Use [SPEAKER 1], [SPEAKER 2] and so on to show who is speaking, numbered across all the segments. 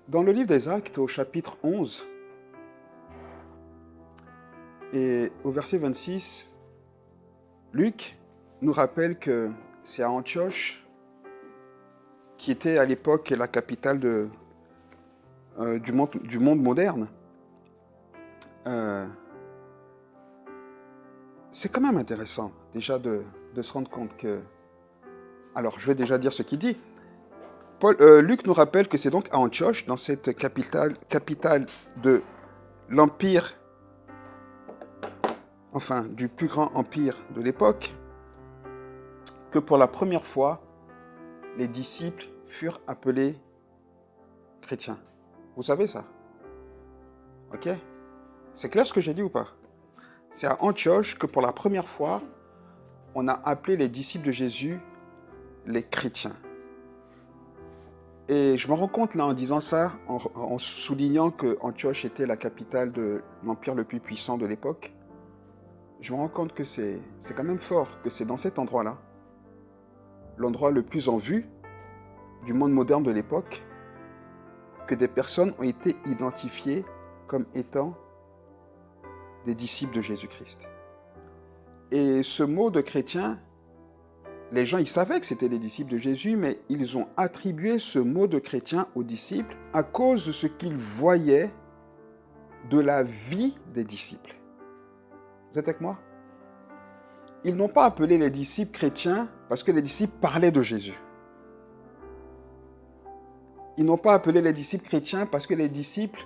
[SPEAKER 1] Dans le livre des Actes, au chapitre 11, et au verset 26, Luc nous rappelle que c'est à Antioche, qui était à l'époque la capitale du monde moderne. C'est quand même intéressant déjà de se rendre compte que... Alors, je vais déjà dire ce qu'il dit. Luc nous rappelle que c'est donc à Antioche, dans cette capitale de l'empire, enfin du plus grand empire de l'époque, que pour la première fois, les disciples furent appelés chrétiens. Vous savez ça? Ok? C'est clair ce que j'ai dit ou pas? C'est à Antioche que pour la première fois, on a appelé les disciples de Jésus les chrétiens. Et je me rends compte là en disant ça, en soulignant que Antioche était la capitale de l'empire le plus puissant de l'époque, je me rends compte que c'est quand même fort, que c'est dans cet endroit-là, l'endroit le plus en vue du monde moderne de l'époque, que des personnes ont été identifiées comme étant des disciples de Jésus-Christ. Et ce mot de chrétien, les gens, ils savaient que c'était des disciples de Jésus, mais ils ont attribué ce mot de chrétien aux disciples à cause de ce qu'ils voyaient de la vie des disciples. Vous êtes avec moi? Ils n'ont pas appelé les disciples chrétiens parce que les disciples parlaient de Jésus. Ils n'ont pas appelé les disciples chrétiens parce que les disciples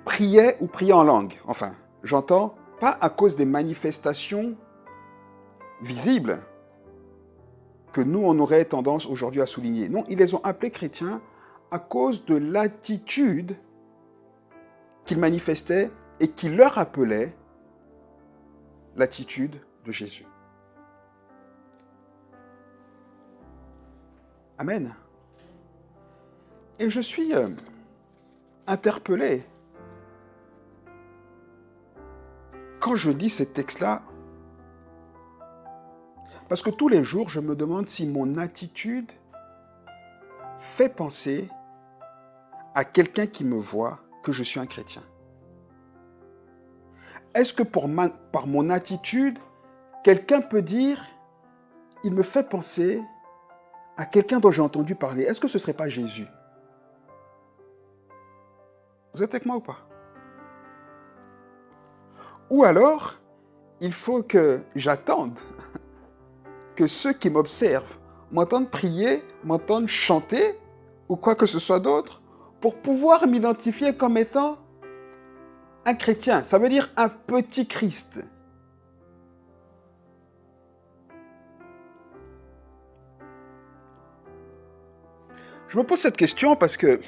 [SPEAKER 1] priaient ou priaient en langue. Enfin, j'entends, pas à cause des manifestations visibles que nous, on aurait tendance aujourd'hui à souligner. Non, ils les ont appelés chrétiens à cause de l'attitude qu'ils manifestaient et qui leur rappelait l'attitude de Jésus. Amen. Et je suis interpellé quand je lis ces textes-là, parce que tous les jours, je me demande si mon attitude fait penser à quelqu'un qui me voit que je suis un chrétien. Est-ce que par mon attitude, quelqu'un peut dire, il me fait penser à quelqu'un dont j'ai entendu parler? Est-ce que ce ne serait pas Jésus? Vous êtes avec moi ou pas? Ou alors, il faut que j'attende que ceux qui m'observent m'entendent prier, m'entendent chanter, ou quoi que ce soit d'autre, pour pouvoir m'identifier comme étant un chrétien. Ça veut dire un petit Christ. Je me pose cette question parce que,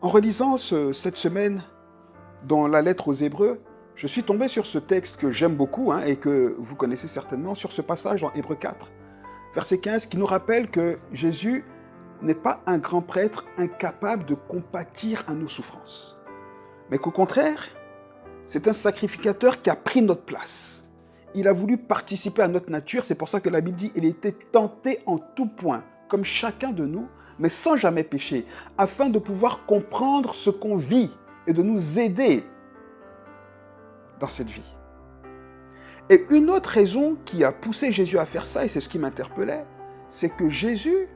[SPEAKER 1] en relisant cette semaine dans la lettre aux Hébreux, je suis tombé sur ce texte que j'aime beaucoup et que vous connaissez certainement, sur ce passage dans Hébreux 4, verset 15, qui nous rappelle que Jésus n'est pas un grand prêtre incapable de compatir à nos souffrances, mais qu'au contraire, c'est un sacrificateur qui a pris notre place. Il a voulu participer à notre nature, c'est pour ça que la Bible dit qu'il était tenté en tout point, comme chacun de nous, mais sans jamais pécher, afin de pouvoir comprendre ce qu'on vit et de nous aider dans cette vie. Et une autre raison qui a poussé Jésus à faire ça, et c'est ce qui m'interpellait, c'est que Jésus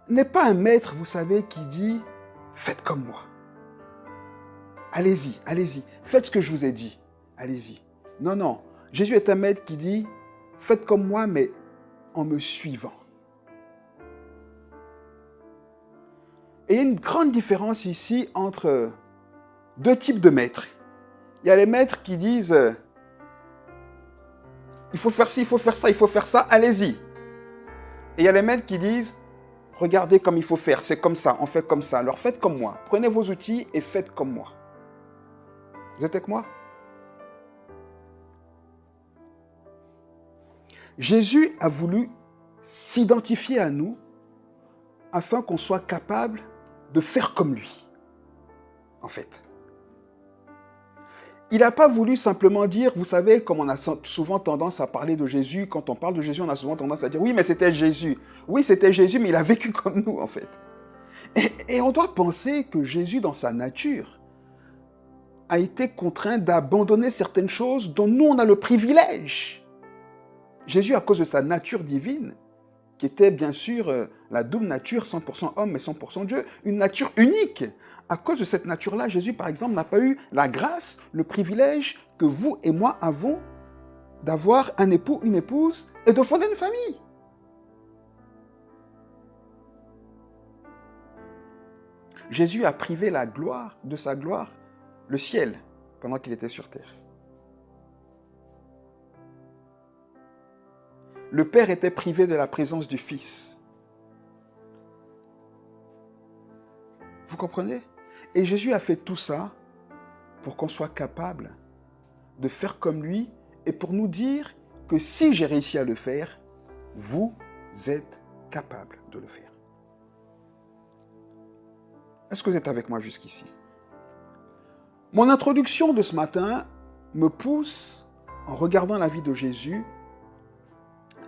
[SPEAKER 1] n'est pas un maître, vous savez, qui dit « faites comme moi ». Allez-y, allez-y, faites ce que je vous ai dit, allez-y. Non, non, Jésus est un maître qui dit « faites comme moi, mais en me suivant ». Et il y a une grande différence ici entre deux types de maîtres. Il y a les maîtres qui disent il faut faire ci, il faut faire ça, il faut faire ça, allez-y. Et il y a les maîtres qui disent regardez comme il faut faire, c'est comme ça, on fait comme ça. Alors faites comme moi, prenez vos outils et faites comme moi. Vous êtes avec moi? Jésus a voulu s'identifier à nous afin qu'on soit capable de faire comme lui, en fait. Il n'a pas voulu simplement dire, vous savez, comme on a souvent tendance à parler de Jésus, quand on parle de Jésus, on a souvent tendance à dire, oui, mais c'était Jésus. Oui, c'était Jésus, mais il a vécu comme nous, en fait. Et on doit penser que Jésus, dans sa nature, a été contraint d'abandonner certaines choses dont nous, on a le privilège. Jésus, à cause de sa nature divine, qui était bien sûr la double nature, 100% homme et 100% Dieu, une nature unique. À cause de cette nature-là, Jésus, par exemple, n'a pas eu la grâce, le privilège que vous et moi avons d'avoir un époux, une épouse et de fonder une famille. Jésus a privé la gloire de sa gloire, le ciel, pendant qu'il était sur terre. Le Père était privé de la présence du Fils. Vous comprenez? Et Jésus a fait tout ça pour qu'on soit capable de faire comme lui et pour nous dire que si j'ai réussi à le faire, vous êtes capable de le faire. Est-ce que vous êtes avec moi jusqu'ici? Mon introduction de ce matin me pousse, en regardant la vie de Jésus,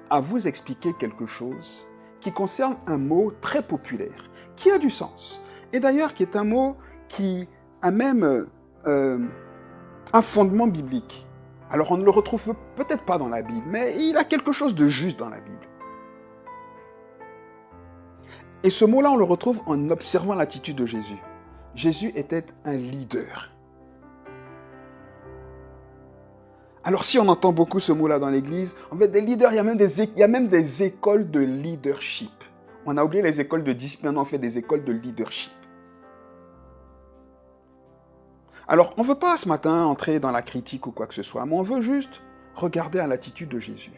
[SPEAKER 1] à vous expliquer quelque chose qui concerne un mot très populaire, qui a du sens, et d'ailleurs qui est un mot qui a même un fondement biblique. Alors on ne le retrouve peut-être pas dans la Bible, mais il a quelque chose de juste dans la Bible. Et ce mot-là, on le retrouve en observant l'attitude de Jésus. Jésus était un leader. Alors si on entend beaucoup ce mot-là dans l'Église, en fait, des leaders, il y a même des écoles de leadership. On a oublié les écoles de discipline, on fait des écoles de leadership. Alors, on ne veut pas ce matin entrer dans la critique ou quoi que ce soit, mais on veut juste regarder à l'attitude de Jésus.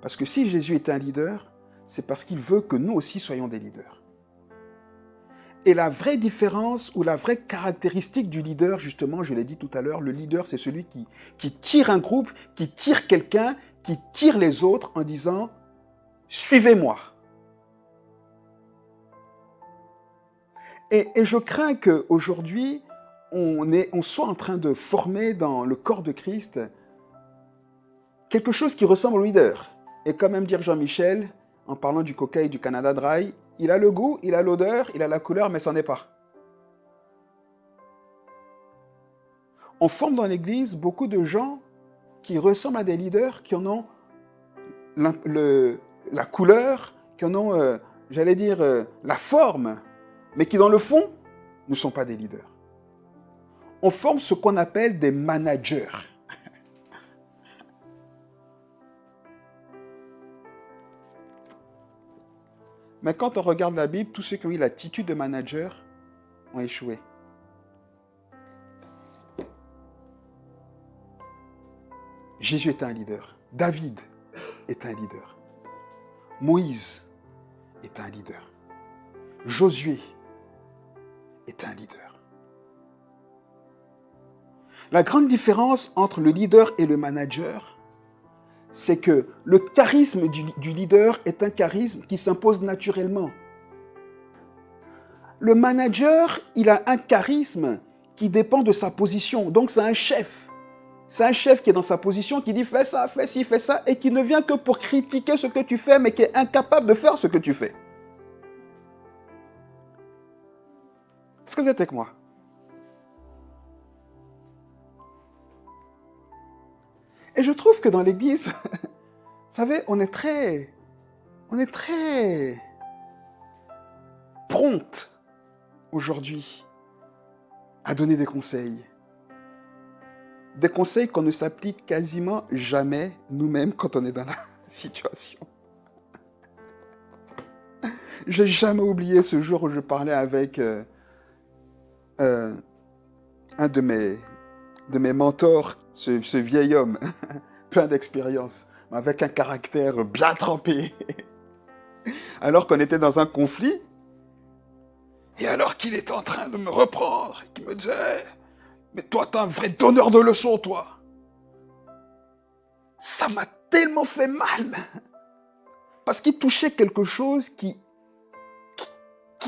[SPEAKER 1] Parce que si Jésus est un leader, c'est parce qu'il veut que nous aussi soyons des leaders. Et la vraie différence ou la vraie caractéristique du leader, justement, je l'ai dit tout à l'heure, le leader, c'est celui qui tire un groupe, qui tire quelqu'un, qui tire les autres en disant « Suivez-moi ». Et je crains qu'aujourd'hui, on soit en train de former dans le corps de Christ quelque chose qui ressemble au leader. Et quand même dire Jean-Michel, en parlant du Coca et du Canada Dry, il a le goût, il a l'odeur, il a la couleur, mais ça n'en est pas. On forme dans l'Église beaucoup de gens qui ressemblent à des leaders, qui en ont la couleur, qui en ont, la forme, mais qui dans le fond ne sont pas des leaders. On forme ce qu'on appelle des managers. Mais quand on regarde la Bible, tous ceux qui ont eu l'attitude de manager ont échoué. Jésus est un leader. David est un leader. Moïse est un leader. Josué est un leader. La grande différence entre le leader et le manager, c'est que le charisme du leader est un charisme qui s'impose naturellement. Le manager, il a un charisme qui dépend de sa position. Donc c'est un chef. C'est un chef qui est dans sa position, qui dit fais ça, fais ci, fais ça, et qui ne vient que pour critiquer ce que tu fais, mais qui est incapable de faire ce que tu fais. Est-ce que vous êtes avec moi? Et je trouve que dans l'Église, vous savez, on est très prompte aujourd'hui à donner des conseils. Des conseils qu'on ne s'applique quasiment jamais nous-mêmes quand on est dans la situation. Je n'ai jamais oublié ce jour où je parlais avec un de mes mentors, ce vieil homme, plein d'expérience, mais avec un caractère bien trempé. Alors qu'on était dans un conflit, et alors qu'il était en train de me reprendre, et qu'il me disait « Mais toi, t'es un vrai donneur de leçons, toi !» Ça m'a tellement fait mal, parce qu'il touchait quelque chose qui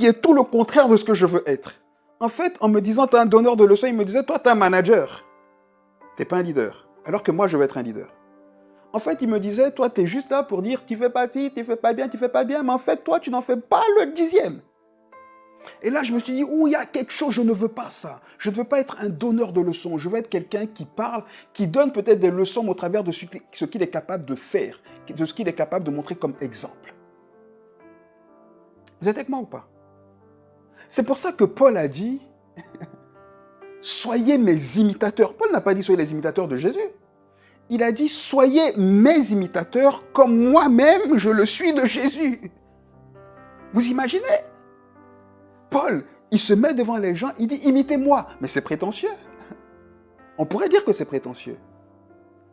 [SPEAKER 1] est tout le contraire de ce que je veux être. En fait, en me disant « T'es un donneur de leçons », il me disait « Toi, t'es un manager ». Tu n'es pas un leader. Alors que moi, je veux être un leader. En fait, il me disait, toi, tu es juste là pour dire, tu fais pas ci, tu fais pas bien, tu fais pas bien. Mais en fait, toi, tu n'en fais pas le 10e. Et là, je me suis dit, il y a quelque chose, je ne veux pas ça. Je ne veux pas être un donneur de leçons. Je veux être quelqu'un qui parle, qui donne peut-être des leçons au travers de ce qu'il est capable de faire, de ce qu'il est capable de montrer comme exemple. Vous êtes avec moi ou pas? C'est pour ça que Paul a dit, soyez mes imitateurs. Paul n'a pas dit soyez les imitateurs de Jésus. Il a dit, soyez mes imitateurs comme moi-même je le suis de Jésus. Vous imaginez? Paul, il se met devant les gens, il dit, imitez-moi. Mais c'est prétentieux. On pourrait dire que c'est prétentieux.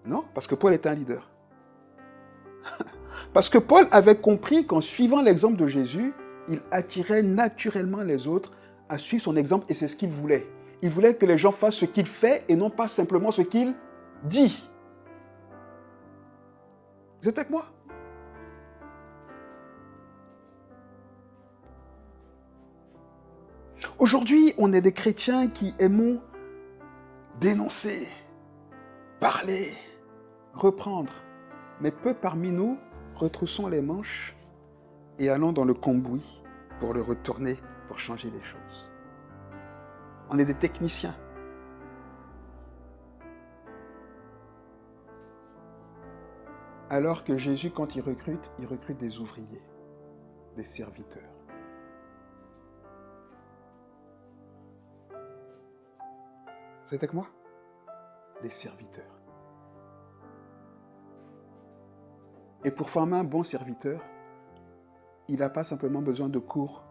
[SPEAKER 1] Non, parce que Paul est un leader. Parce que Paul avait compris qu'en suivant l'exemple de Jésus, il attirait naturellement les autres à suivre son exemple et c'est ce qu'il voulait. Il voulait que les gens fassent ce qu'il fait et non pas simplement ce qu'il dit. Vous êtes avec moi? Aujourd'hui, on est des chrétiens qui aimons dénoncer, parler, reprendre. Mais peu parmi nous retroussons les manches et allons dans le cambouis pour le retourner, pour changer les choses. On est des techniciens. Alors que Jésus, quand il recrute des ouvriers, des serviteurs. Vous êtes avec moi? Des serviteurs. Et pour former un bon serviteur, il n'a pas simplement besoin de cours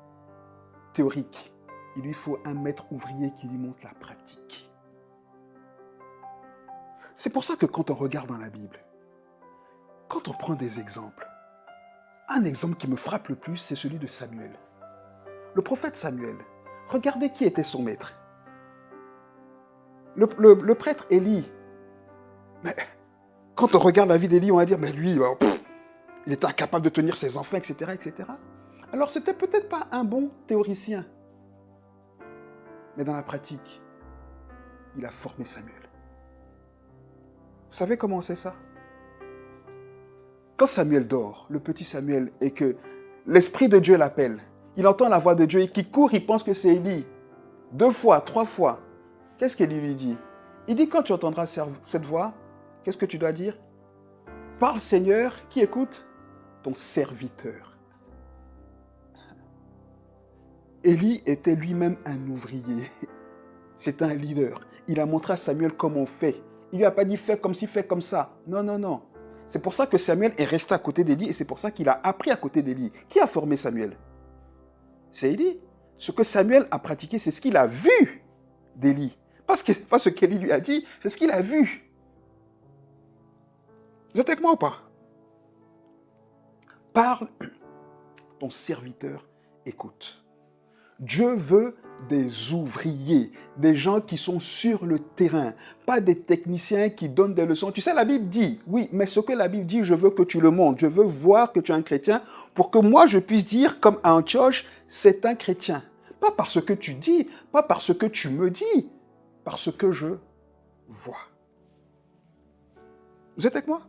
[SPEAKER 1] théoriques. Il lui faut un maître ouvrier qui lui montre la pratique. C'est pour ça que quand on regarde dans la Bible, quand on prend des exemples, un exemple qui me frappe le plus, c'est celui de Samuel. Le prophète Samuel, regardez qui était son maître. Le prêtre Élie. Mais quand on regarde la vie d'Élie, on va dire, mais lui, il était incapable de tenir ses enfants, etc., etc. Alors, c'était peut-être pas un bon théoricien. Mais dans la pratique, il a formé Samuel. Vous savez comment c'est ça? Quand Samuel dort, le petit Samuel, et que l'Esprit de Dieu l'appelle, il entend la voix de Dieu et qui court, il pense que c'est Élie. 2 fois, 3 fois. Qu'est-ce qu'Élie lui dit? Il dit, quand tu entendras cette voix, qu'est-ce que tu dois dire? Parle Seigneur, qui écoute? Ton serviteur. Élie était lui-même un ouvrier. C'est un leader. Il a montré à Samuel comment on fait. Il lui a pas dit fais comme ci, fais comme ça. Non, non, non. C'est pour ça que Samuel est resté à côté d'Élie et c'est pour ça qu'il a appris à côté d'Élie. Qui a formé Samuel? C'est Élie. Ce que Samuel a pratiqué, c'est ce qu'il a vu d'Élie. Pas ce qu'Élie lui a dit, c'est ce qu'il a vu. Vous êtes avec moi ou pas? Parle, ton serviteur écoute. Dieu veut des ouvriers, des gens qui sont sur le terrain, pas des techniciens qui donnent des leçons. Tu sais, la Bible dit, oui, mais ce que la Bible dit, je veux que tu le montres. Je veux voir que tu es un chrétien pour que moi, je puisse dire, comme à Antioche, c'est un chrétien. Pas parce que tu dis, pas parce que tu me dis, parce que je vois. Vous êtes avec moi?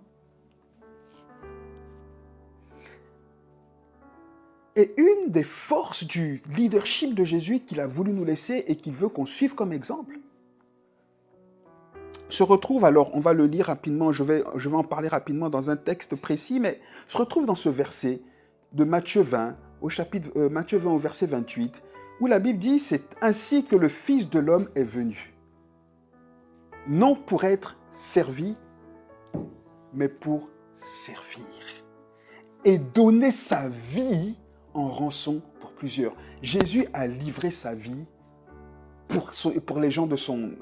[SPEAKER 1] Et une des forces du leadership de Jésus qu'il a voulu nous laisser et qu'il veut qu'on suive comme exemple, se retrouve, alors on va le lire rapidement, je vais en parler rapidement dans un texte précis, mais se retrouve dans ce verset de Matthieu 20, Matthieu 20 au verset 28, où la Bible dit, c'est ainsi que le Fils de l'homme est venu. Non pour être servi, mais pour servir. Et donner sa vie en rançon pour plusieurs. Jésus a livré sa vie pour les gens de son,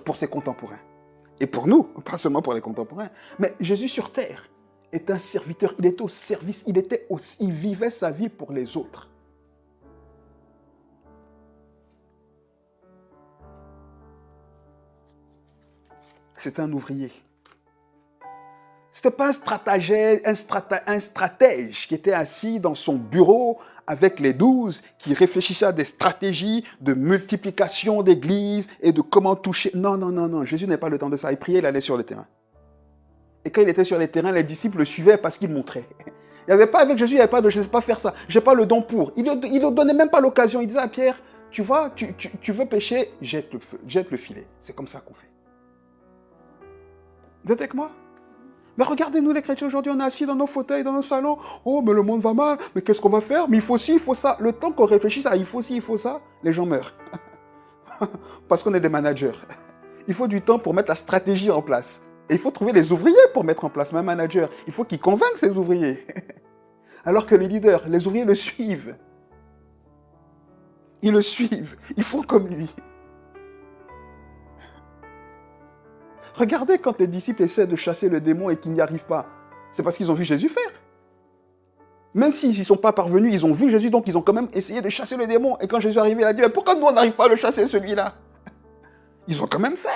[SPEAKER 1] pour ses contemporains. Et pour nous, pas seulement pour les contemporains. Mais Jésus sur terre est un serviteur, il était au service, il vivait sa vie pour les autres. C'est un ouvrier. Ce n'était pas un stratège qui était assis dans son bureau avec les 12 qui réfléchissaient à des stratégies de multiplication d'églises et de comment toucher. Non, non, non, non. Jésus n'a pas le temps de ça. Il priait, il allait sur le terrain. Et quand il était sur les terrains, les disciples le suivaient parce qu'il montrait. Il n'y avait pas avec Jésus, il n'y avait pas de je ne sais pas faire ça. Je n'ai pas le don pour. Il ne donnait même pas l'occasion. Il disait à Pierre, tu vois, tu veux pêcher, jette le filet. C'est comme ça qu'on fait. Vous êtes avec moi? Mais regardez-nous les chrétiens aujourd'hui, on est assis dans nos fauteuils, dans nos salons. Oh, mais le monde va mal, mais qu'est-ce qu'on va faire? Mais il faut ci, il faut ça. Le temps qu'on réfléchisse à il faut ci, il faut ça, les gens meurent. Parce qu'on est des managers. Il faut du temps pour mettre la stratégie en place. Et il faut trouver les ouvriers pour mettre en place. Mais un manager, il faut qu'il convainque ses ouvriers. Alors que les leaders, les ouvriers le suivent. Ils le suivent. Ils font comme lui. Regardez quand les disciples essaient de chasser le démon et qu'ils n'y arrivent pas. C'est parce qu'ils ont vu Jésus faire. Même s'ils n'y sont pas parvenus, ils ont vu Jésus, donc ils ont quand même essayé de chasser le démon. Et quand Jésus est arrivé, il a dit, mais pourquoi nous, on n'arrive pas à le chasser, celui-là? Ils ont quand même fait.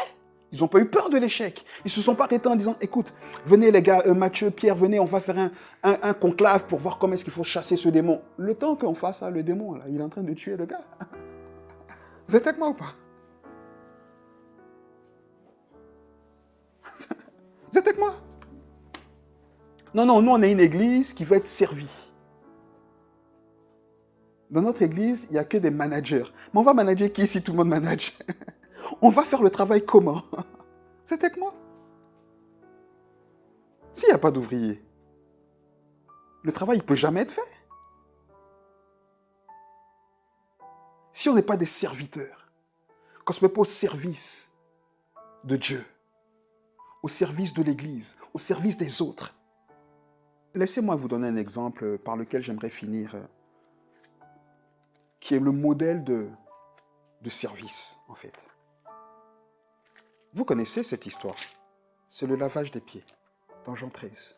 [SPEAKER 1] Ils n'ont pas eu peur de l'échec. Ils ne se sont pas arrêtés en disant, écoute, venez les gars, Matthieu, Pierre, venez, on va faire un conclave pour voir comment est-ce qu'il faut chasser ce démon. Le temps qu'on fasse ça, le démon, là, il est en train de tuer le gars. Vous êtes avec moi ou pas? Vous êtes avec moi? Non, non, nous, on est une église qui veut être servie. Dans notre église, il n'y a que des managers. Mais on va manager qui si tout le monde manage? On va faire le travail comment? Vous êtes avec moi? S'il n'y a pas d'ouvrier, le travail ne peut jamais être fait. Si on n'est pas des serviteurs, qu'on se met pas au service de Dieu, au service de l'Église, au service des autres. Laissez-moi vous donner un exemple par lequel j'aimerais finir, qui est le modèle de service, en fait. Vous connaissez cette histoire. C'est le lavage des pieds, dans Jean 13.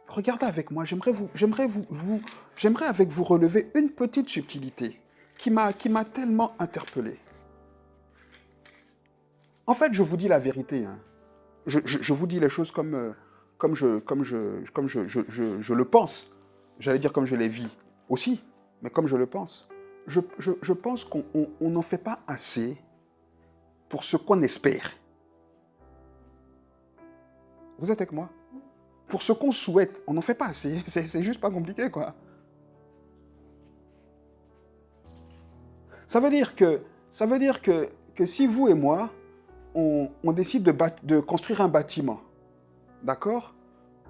[SPEAKER 1] Regardez avec moi, j'aimerais avec vous relever une petite subtilité qui m'a tellement interpellé. En fait, je vous dis la vérité. Hein. Je vous dis les choses comme je le pense. J'allais dire comme je les vis aussi, mais comme je le pense. Je pense qu'on n'en fait pas assez pour ce qu'on espère. Vous êtes avec moi? Pour ce qu'on souhaite, on n'en fait pas assez. C'est juste pas compliqué, quoi. Ça veut dire que si vous et moi, on décide de construire un bâtiment, d'accord?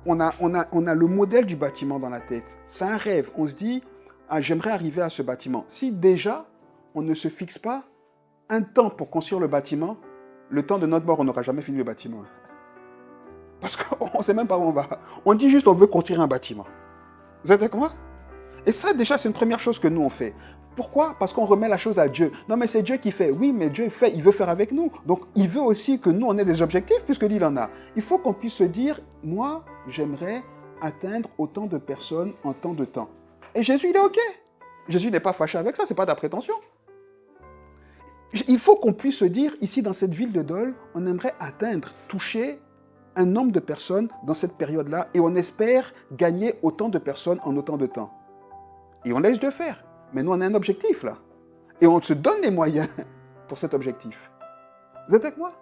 [SPEAKER 1] On a le modèle du bâtiment dans la tête. C'est un rêve. On se dit, ah, j'aimerais arriver à ce bâtiment. Si déjà, on ne se fixe pas un temps pour construire le bâtiment, le temps de notre mort, on n'aura jamais fini le bâtiment. Parce qu'on ne sait même pas où on va. On dit juste, on veut construire un bâtiment. Vous êtes avec moi? Et ça, déjà, c'est une première chose que nous, on fait. Pourquoi? Parce qu'on remet la chose à Dieu. Non, mais c'est Dieu qui fait. Oui, mais Dieu fait, il veut faire avec nous. Donc, il veut aussi que nous, on ait des objectifs, puisque lui, il en a. Il faut qu'on puisse se dire, moi, j'aimerais atteindre autant de personnes en tant de temps. Et Jésus, il est OK. Jésus n'est pas fâché avec ça, ce n'est pas de la prétention. Il faut qu'on puisse se dire, ici, dans cette ville de Dole, on aimerait atteindre, toucher un nombre de personnes dans cette période-là, et on espère gagner autant de personnes en autant de temps. Et on laisse de faire. Mais nous, on a un objectif, là. Et on se donne les moyens pour cet objectif. Vous êtes avec moi?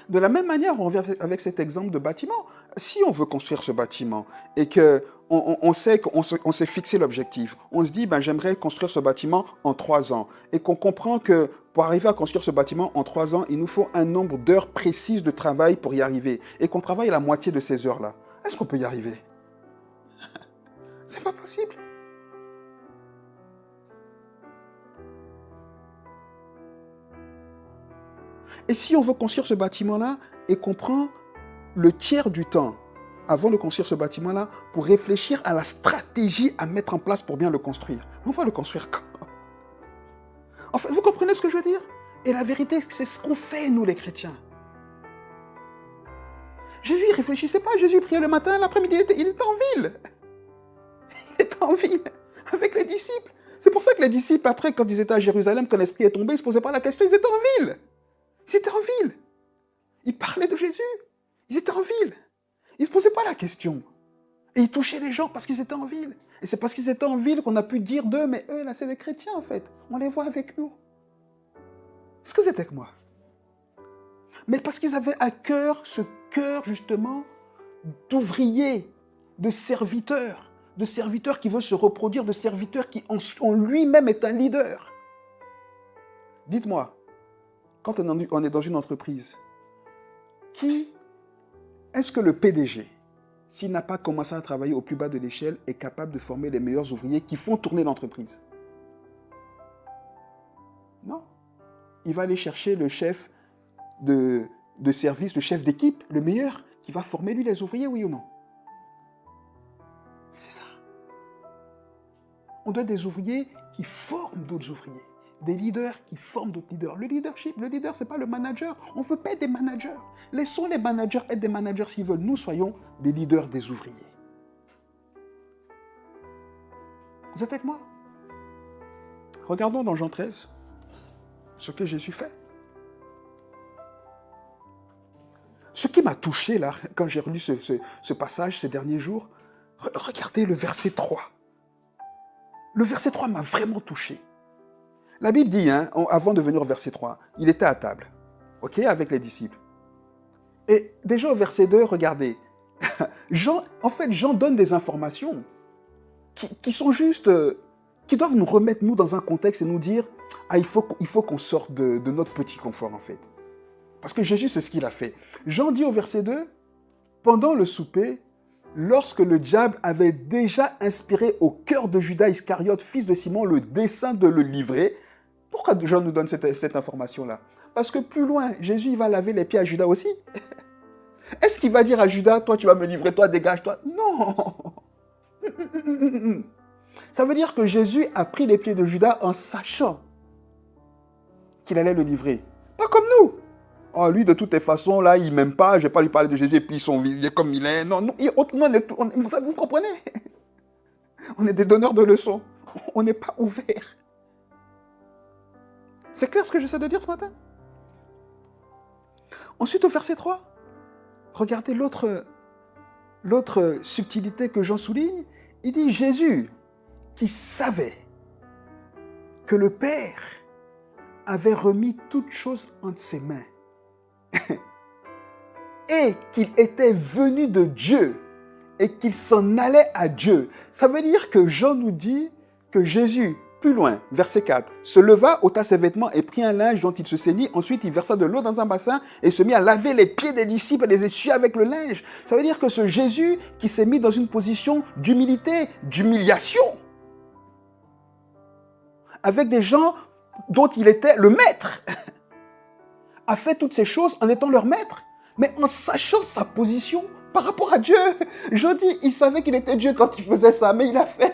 [SPEAKER 1] De la même manière, on revient avec cet exemple de bâtiment. Si on veut construire ce bâtiment et qu'on sait qu'on s'est fixé l'objectif, on se dit, ben, j'aimerais construire ce bâtiment en 3 ans. Et qu'on comprend que pour arriver à construire ce bâtiment en 3 ans, il nous faut un nombre d'heures précises de travail pour y arriver. Et qu'on travaille la moitié de ces heures-là. Est-ce qu'on peut y arriver? C'est pas possible. Et si on veut construire ce bâtiment-là et qu'on prend le tiers du temps avant de construire ce bâtiment-là pour réfléchir à la stratégie à mettre en place pour bien le construire, on va le construire quand? En fait, vous comprenez ce que je veux dire? Et la vérité, c'est ce qu'on fait, nous les chrétiens. Jésus, il ne réfléchissait pas. Jésus priait le matin, l'après-midi, il était en ville. Il était en ville avec les disciples. C'est pour ça que les disciples, après, quand ils étaient à Jérusalem, quand l'Esprit est tombé, ils ne se posaient pas la question, ils étaient en ville. Ils étaient en ville. Ils parlaient de Jésus. Ils étaient en ville. Ils ne se posaient pas la question. Et ils touchaient les gens parce qu'ils étaient en ville. Et c'est parce qu'ils étaient en ville qu'on a pu dire d'eux, mais eux, là, c'est des chrétiens, en fait. On les voit avec nous. Est-ce que vous êtes avec moi? Mais parce qu'ils avaient à cœur ce cœur, justement, d'ouvriers, de serviteurs qui veut se reproduire, de serviteurs qui en lui-même est un leader. Dites-moi, quand on est dans une entreprise, qui est-ce que le PDG, s'il n'a pas commencé à travailler au plus bas de l'échelle, est capable de former les meilleurs ouvriers qui font tourner l'entreprise? Non. Il va aller chercher le chef de service, le chef d'équipe, le meilleur, qui va former lui les ouvriers, oui ou non? C'est ça. On doit des ouvriers qui forment d'autres ouvriers. Des leaders qui forment d'autres leaders. Le leadership, le leader, ce n'est pas le manager. On ne veut pas être des managers. Laissons les managers être des managers s'ils veulent. Nous soyons des leaders des ouvriers. Vous êtes avec moi? Regardons dans Jean 13 ce que Jésus fait. Ce qui m'a touché là, quand j'ai relu ce passage ces derniers jours, regardez le verset 3. Le verset 3 m'a vraiment touché. La Bible dit, avant de venir au verset 3, il était à table, ok, avec les disciples. Et déjà au verset 2, regardez, Jean donne des informations qui sont juste, qui doivent nous remettre nous dans un contexte et nous dire, il faut qu'on sorte de notre petit confort en fait. Parce que Jésus, c'est ce qu'il a fait. Jean dit au verset 2, pendant le souper, lorsque le diable avait déjà inspiré au cœur de Judas Iscariote, fils de Simon, le dessein de le livrer. Pourquoi Jean nous donne cette information-là? Parce que plus loin, Jésus il va laver les pieds à Judas aussi. Est-ce qu'il va dire à Judas, toi tu vas me livrer, toi dégage-toi? Non. Ça veut dire que Jésus a pris les pieds de Judas en sachant qu'il allait le livrer. Pas comme nous. Oh, lui, de toutes les façons, là, il ne m'aime pas, je ne vais pas lui parler de Jésus, et puis il est comme il est. Non, vous comprenez? On est des donneurs de leçons. On n'est pas ouverts. C'est clair ce que j'essaie de dire ce matin? Ensuite, au verset 3, regardez l'autre subtilité que Jean souligne. Il dit Jésus, qui savait que le Père avait remis toutes choses entre ses mains et qu'il était venu de Dieu et qu'il s'en allait à Dieu. Ça veut dire que Jean nous dit que Jésus, plus loin, verset 4, se leva, ôta ses vêtements et prit un linge dont il se ceignit. Ensuite, il versa de l'eau dans un bassin et se mit à laver les pieds des disciples et les essuyer avec le linge. Ça veut dire que ce Jésus qui s'est mis dans une position d'humilité, d'humiliation, avec des gens dont il était le maître, a fait toutes ces choses en étant leur maître, mais en sachant sa position par rapport à Dieu. Je dis, il savait qu'il était Dieu quand il faisait ça, mais il a fait.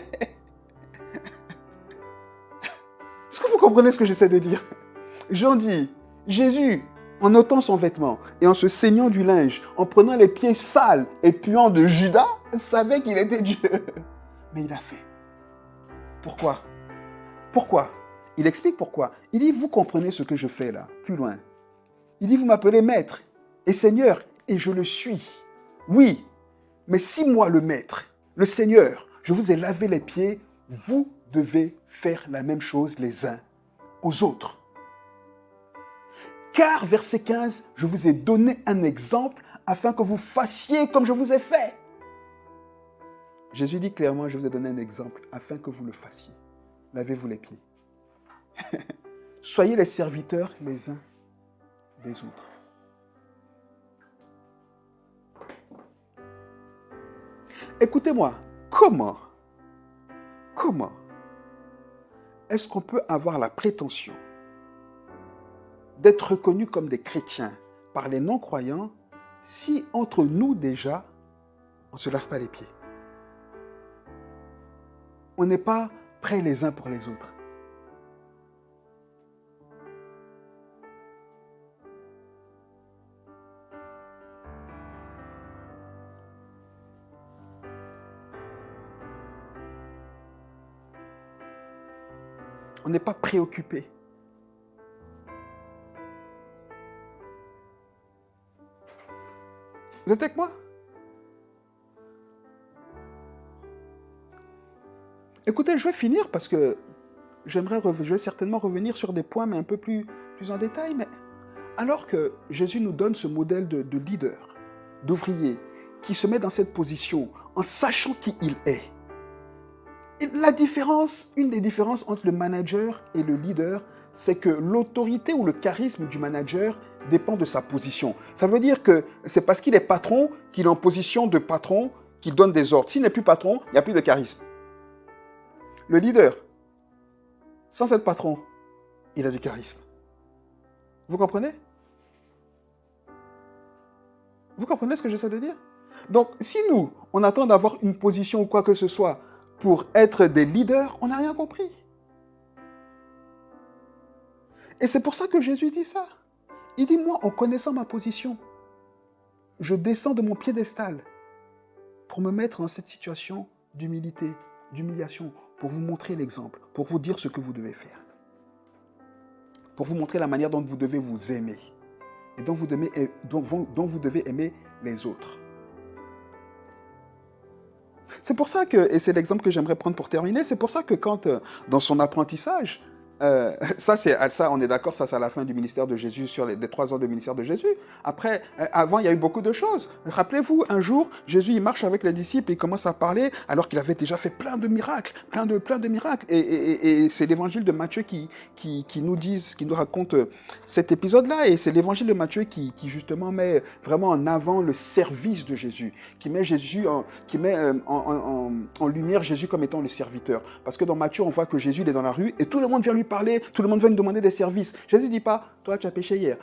[SPEAKER 1] Est-ce que vous comprenez ce que j'essaie de dire? Jean dit, Jésus, en ôtant son vêtement et en se saignant du linge, en prenant les pieds sales et puants de Judas, savait qu'il était Dieu. Mais il a fait. Pourquoi? Pourquoi? Il explique pourquoi. Il dit, vous comprenez ce que je fais là, plus loin. Il dit, vous m'appelez maître et Seigneur, et je le suis. Oui, mais si moi, le maître, le Seigneur, je vous ai lavé les pieds, vous devez faire la même chose les uns aux autres. Car, verset 15, je vous ai donné un exemple afin que vous fassiez comme je vous ai fait. Jésus dit clairement, je vous ai donné un exemple afin que vous le fassiez. Lavez-vous les pieds. Soyez les serviteurs les uns des autres. Écoutez-moi, comment est-ce qu'on peut avoir la prétention d'être reconnus comme des chrétiens par les non-croyants si entre nous déjà, on ne se lave pas les pieds? On n'est pas prêts les uns pour les autres. On n'est pas préoccupé. Vous êtes avec moi? Écoutez, je vais finir parce que je vais certainement revenir sur des points, mais un peu plus en détail. Mais alors que Jésus nous donne ce modèle de leader, d'ouvrier, qui se met dans cette position en sachant qui il est. Et une des différences entre le manager et le leader, c'est que l'autorité ou le charisme du manager dépend de sa position. Ça veut dire que c'est parce qu'il est patron qu'il est en position de patron qu'il donne des ordres. S'il n'est plus patron, il n'y a plus de charisme. Le leader, sans être patron, il a du charisme. Vous comprenez? Vous comprenez ce que j'essaie de dire? Donc, si nous, on attend d'avoir une position ou quoi que ce soit pour être des leaders, on n'a rien compris. Et c'est pour ça que Jésus dit ça. Il dit, moi, en connaissant ma position, je descends de mon piédestal pour me mettre dans cette situation d'humilité, d'humiliation, pour vous montrer l'exemple, pour vous dire ce que vous devez faire, pour vous montrer la manière dont vous devez vous aimer et dont vous devez aimer les autres. C'est pour ça que, et c'est l'exemple que j'aimerais prendre pour terminer, c'est pour ça que quand, dans son apprentissage, ça, on est d'accord, ça c'est à la fin du ministère de Jésus, sur les 3 ans de ministère de Jésus. Après, avant, il y a eu beaucoup de choses. Rappelez-vous, un jour, Jésus, il marche avec les disciples, il commence à parler, alors qu'il avait déjà fait plein de miracles, plein de miracles. Et c'est l'évangile de Matthieu qui nous raconte cet épisode-là, et c'est l'évangile de Matthieu qui justement met vraiment en avant le service de Jésus, qui met en lumière Jésus comme étant le serviteur. Parce que dans Matthieu, on voit que Jésus, il est dans la rue, et tout le monde vient lui parler, tout le monde vient lui demander des services. Jésus ne dit pas, toi tu as péché hier.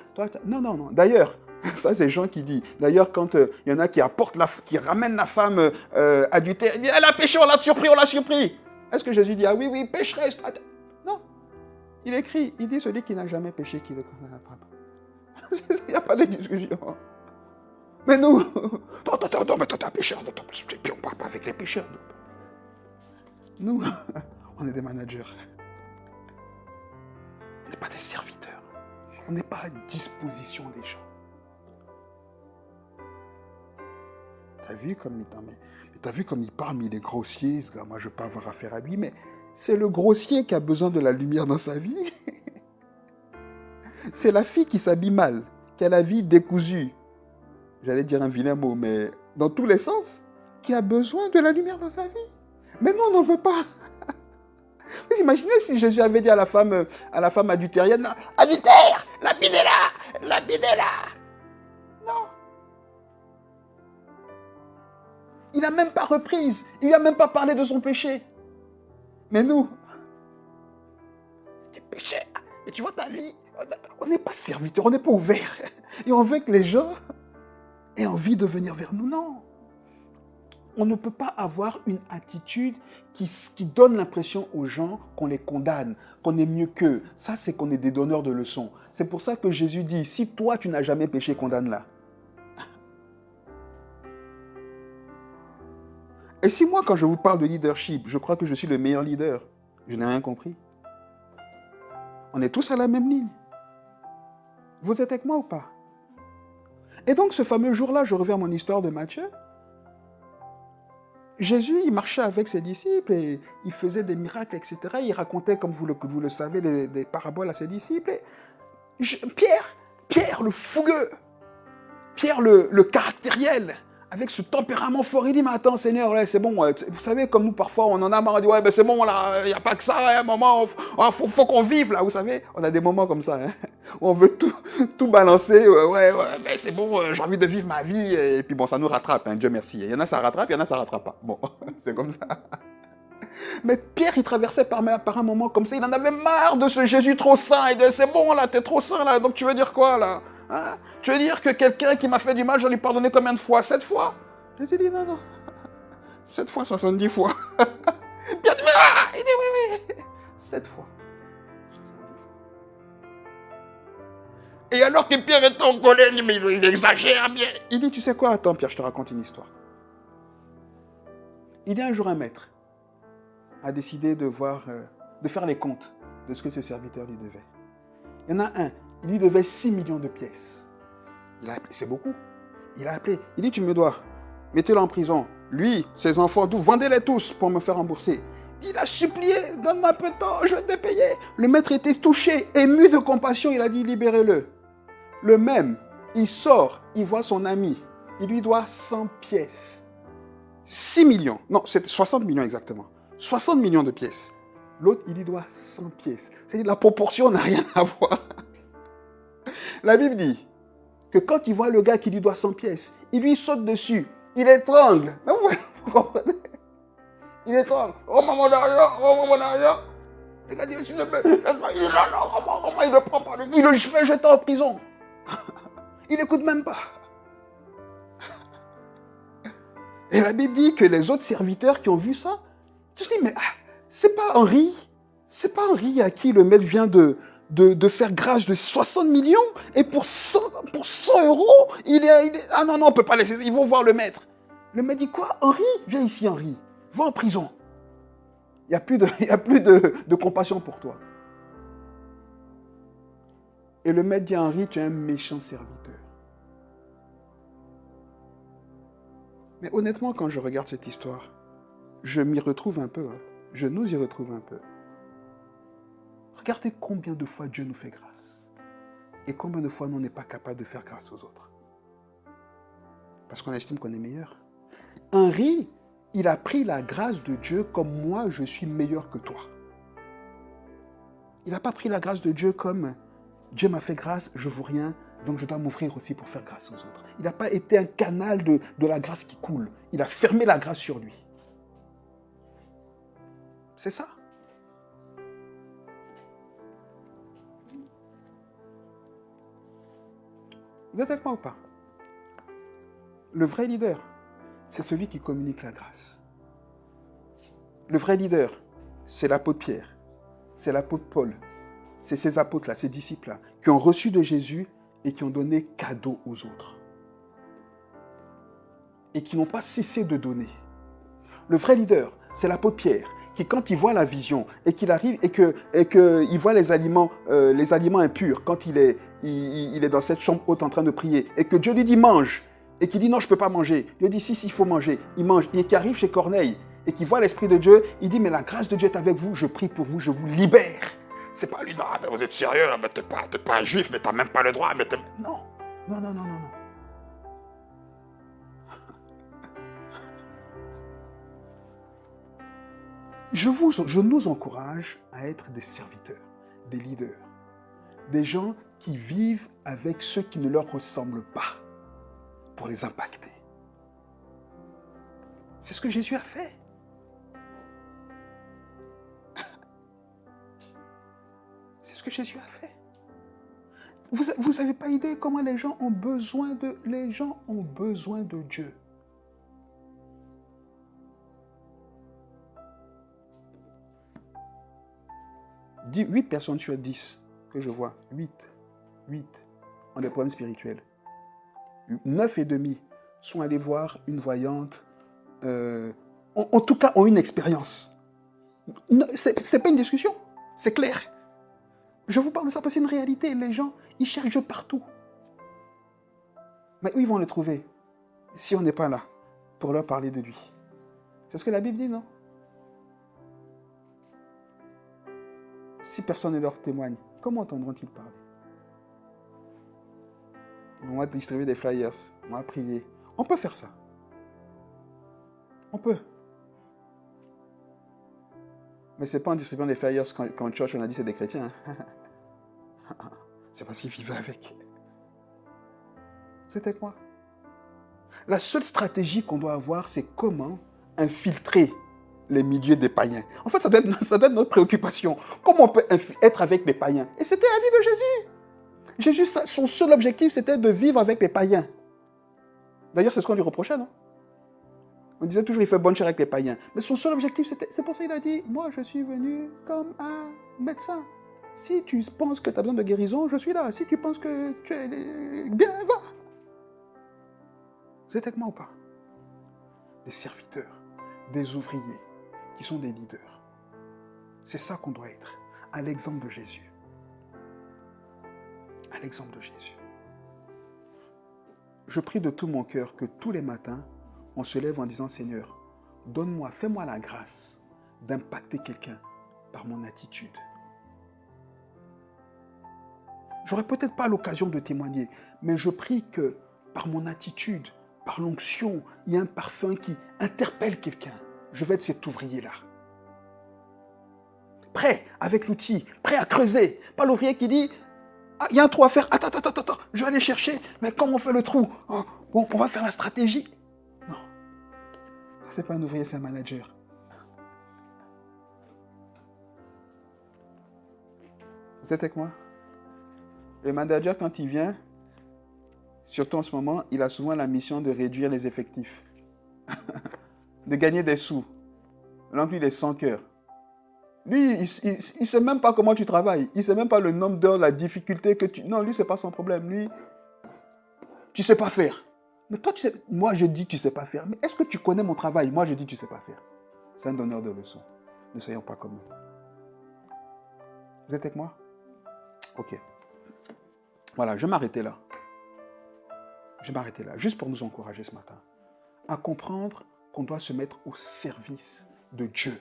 [SPEAKER 1] Non. D'ailleurs, ça c'est Jean qui dit. D'ailleurs, quand il y en a qui ramènent la femme adultère, il dit, elle a péché, on l'a surpris. Est-ce que Jésus dit, ah oui, pécheresse? Non. Il écrit, il dit, celui qui n'a jamais péché, qui le condamne à la femme. Il n'y a pas de discussion. Mais nous, non, mais toi t'es un pécheur, puis on ne parle pas avec les pécheurs. Nous, on est des managers. On n'est pas des serviteurs. On n'est pas à disposition des gens. T'as vu comme il parle, mais il est grossier, ce gars. Moi, je ne veux pas avoir affaire à lui, mais c'est le grossier qui a besoin de la lumière dans sa vie. C'est la fille qui s'habille mal, qui a la vie décousue. J'allais dire un vilain mot, mais dans tous les sens, qui a besoin de la lumière dans sa vie. Mais nous, on n'en veut pas. Vous imaginez si Jésus avait dit à la femme adultérienne, adultère, lapidez-la. Non. Il n'a même pas reprise. Il n'a même pas parlé de son péché. Mais nous, tu péchais. Et tu vois ta vie, on n'est pas serviteur, on n'est pas ouvert. Et on veut que les gens aient envie de venir vers nous. Non. On ne peut pas avoir une attitude qui donne l'impression aux gens qu'on les condamne, qu'on est mieux qu'eux. Ça, c'est qu'on est des donneurs de leçons. C'est pour ça que Jésus dit, si toi, tu n'as jamais péché, condamne-la. Et si moi, quand je vous parle de leadership, je crois que je suis le meilleur leader, je n'ai rien compris. On est tous à la même ligne. Vous êtes avec moi ou pas? Et donc, ce fameux jour-là, je reviens à mon histoire de Matthieu. Jésus, il marchait avec ses disciples et il faisait des miracles, etc. Il racontait, comme vous le savez, des paraboles à ses disciples. Et Pierre le fougueux, Pierre le caractériel, avec ce tempérament fort, il dit, mais attends Seigneur, là, c'est bon, vous savez, comme nous parfois, on en a marre, on dit, ouais, ben c'est bon, là, il n'y a pas que ça, à un moment, faut qu'on vive, là, vous savez, on a des moments comme ça, hein, où on veut tout balancer, ouais, ben c'est bon, j'ai envie de vivre ma vie, et puis bon, ça nous rattrape, hein, Dieu merci. Il y en a, ça rattrape, il y en a, ça rattrape pas. Bon, c'est comme ça. Mais Pierre, il traversait par un moment comme ça, il en avait marre de ce Jésus trop saint, il disait, c'est bon, là, t'es trop saint, là, donc tu veux dire quoi, là, hein? Tu veux dire que quelqu'un qui m'a fait du mal, je lui pardonner combien de fois? 7 fois? Jésus dit non. 7 fois, 70 fois. Pierre dit, il dit oui. 7 fois. 70 fois. Et alors que Pierre est en colère, il dit, mais il exagère bien. Il dit, tu sais quoi? Attends, Pierre, je te raconte une histoire. Il dit un jour, un maître a décidé de faire les comptes de ce que ses serviteurs lui devaient. Il y en a un, il lui devait 6 millions de pièces. Il a appelé, c'est beaucoup. Il a appelé, il dit, tu me dois, mettez-le en prison. Lui, ses enfants, vendez-les tous pour me faire rembourser. Il a supplié, donne-moi un peu de temps, je vais te payer. Le maître était touché, ému de compassion, il a dit, libérez-le. Le même, il sort, il voit son ami, il lui doit 100 pièces. 6 millions, non, c'est 60 millions exactement. 60 millions de pièces. L'autre, il lui doit 100 pièces. C'est-à-dire la proportion n'a rien à voir. La Bible dit que quand il voit le gars qui lui doit 100 pièces, il lui saute dessus, il étrangle. Mais vous comprenez? Il étrangle. Oh, mon argent, oh, mon argent. Le gars dit, s'il te plaît, laisse-moi, il le prend par le nez, il le fait jeter en prison. Il n'écoute même pas. Et la Bible dit que les autres serviteurs qui ont vu ça, ils se disent, mais c'est pas Henri à qui le maître vient de faire grâce de 60 millions et pour 100 euros, ah non, on ne peut pas laisser, ils vont voir le maître. Le maître dit quoi? Henri? Viens ici, Henri. Va en prison. Il n'y a plus de compassion pour toi. Et le maître dit à Henri, tu es un méchant serviteur. Mais honnêtement, quand je regarde cette histoire, je m'y retrouve un peu. Hein. Je nous y retrouve un peu. Regardez combien de fois Dieu nous fait grâce. Et combien de fois nous, on n'est pas capable de faire grâce aux autres. Parce qu'on estime qu'on est meilleur. Henri, il a pris la grâce de Dieu comme moi, je suis meilleur que toi. Il n'a pas pris la grâce de Dieu comme Dieu m'a fait grâce, je ne vaux rien, donc je dois m'offrir aussi pour faire grâce aux autres. Il n'a pas été un canal de la grâce qui coule. Il a fermé la grâce sur lui. C'est ça. Vous êtes avec moi ou pas? Le vrai leader, c'est celui qui communique la grâce. Le vrai leader, c'est l'apôtre Pierre, c'est l'apôtre Paul, c'est ces apôtres-là, ces disciples-là, qui ont reçu de Jésus et qui ont donné cadeau aux autres. Et qui n'ont pas cessé de donner. Le vrai leader, c'est l'apôtre Pierre, qui quand il voit la vision et qu'il arrive et qu'il voit les aliments impurs, quand il est dans cette chambre haute en train de prier, et que Dieu lui dit mange, et qu'il dit non, je ne peux pas manger. Dieu dit si, il faut manger. Il mange. Et qui arrive chez Corneille, et qui voit l'Esprit de Dieu, il dit mais la grâce de Dieu est avec vous, je prie pour vous, je vous libère. C'est pas lui, non, mais vous êtes sérieux, mais t'es pas un juif, mais t'as même pas le droit. Non. Je nous encourage à être des serviteurs, des leaders, des gens qui vivent avec ceux qui ne leur ressemblent pas pour les impacter. C'est ce que Jésus a fait. C'est ce que Jésus a fait. Vous n'avez pas idée comment les gens ont besoin de Dieu. 8 personnes sur 10 que je vois, 8 ont des problèmes spirituels. 9,5 sont allés voir une voyante, en tout cas ont une expérience. C'est pas une discussion, c'est clair. Je vous parle de ça parce que c'est une réalité. Les gens, ils cherchent Dieu partout. Mais où ils vont le trouver si on n'est pas là pour leur parler de lui? C'est ce que la Bible dit, non? Si personne ne leur témoigne, comment entendront-ils parler? On va distribuer des flyers, on va prier. On peut faire ça. On peut. Mais ce n'est pas en distribuant des flyers quand Church on a dit c'est des chrétiens. C'est parce qu'ils vivaient avec. C'est avec moi. La seule stratégie qu'on doit avoir, c'est comment infiltrer les milieux des païens. En fait, ça doit être notre préoccupation. Comment on peut être avec les païens? Et c'était la vie de Jésus. Jésus, son seul objectif, c'était de vivre avec les païens. D'ailleurs, c'est ce qu'on lui reprochait, non? On disait toujours, il fait bonne chère avec les païens. Mais son seul objectif, c'est pour ça qu'il a dit, moi, je suis venu comme un médecin. Si tu penses que tu as besoin de guérison, je suis là. Si tu penses que tu es bien, va. Vous êtes avec moi ou pas? Des serviteurs, des ouvriers, qui sont des leaders. C'est ça qu'on doit être, à l'exemple de Jésus. À l'exemple de Jésus. Je prie de tout mon cœur que tous les matins, on se lève en disant, Seigneur, donne-moi, fais-moi la grâce d'impacter quelqu'un par mon attitude. J'aurais peut-être pas l'occasion de témoigner, mais je prie que par mon attitude, par l'onction, il y a un parfum qui interpelle quelqu'un. Je vais être cet ouvrier-là. Prêt avec l'outil, prêt à creuser. Pas l'ouvrier qui dit, ah, il y a un trou à faire, attends, je vais aller chercher, mais comment on fait le trou? Oh, bon, on va faire la stratégie. Non, c'est pas un ouvrier, c'est un manager. Vous êtes avec moi? Le manager, quand il vient, surtout en ce moment, il a souvent la mission de réduire les effectifs, de gagner des sous, remplir les 100 cœurs. Lui, il ne sait même pas comment tu travailles. Il ne sait même pas le nombre d'heures, la difficulté que tu... Non, lui, ce n'est pas son problème. Lui, tu ne sais pas faire. Mais toi, tu sais... Moi, je dis tu ne sais pas faire. Mais est-ce que tu connais mon travail? Moi, je dis tu ne sais pas faire. C'est un donneur de leçons. Ne soyons pas comme eux. Vous êtes avec moi? Ok. Voilà, je vais m'arrêter là. Je vais m'arrêter là, juste pour nous encourager ce matin, à comprendre qu'on doit se mettre au service de Dieu.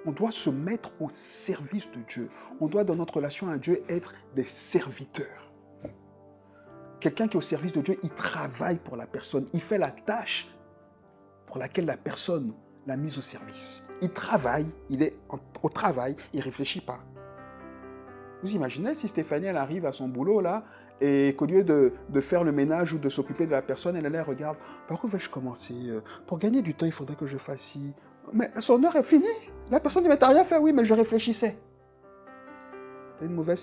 [SPEAKER 1] On doit se mettre au service de Dieu. On doit, dans notre relation à Dieu, être des serviteurs. Quelqu'un qui est au service de Dieu, il travaille pour la personne. Il fait la tâche pour laquelle la personne l'a mise au service. Il travaille, il est au travail, il ne réfléchit pas. Vous imaginez si Stéphanie, elle arrive à son boulot, là, et qu'au lieu de faire le ménage ou de s'occuper de la personne, elle regarde, par où vais-je commencer? Pour gagner du temps, il faudrait que je fasse ci. Mais son heure est finie. La personne dit, mais t'as rien fait, oui, mais je réfléchissais. T'es une mauvaise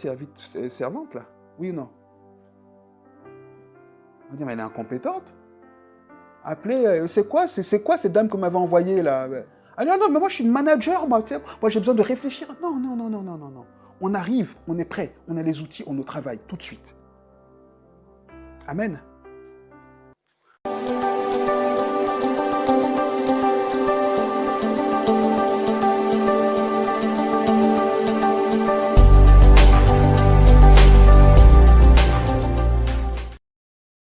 [SPEAKER 1] servante, là? Oui ou non? On va dire, mais elle est incompétente. Appelez, c'est quoi cette dame que m'avait envoyée, là? Ah non, mais moi, je suis manager, moi j'ai besoin de réfléchir. Non. On arrive, on est prêt, on a les outils, on nous travaille tout de suite. Amen.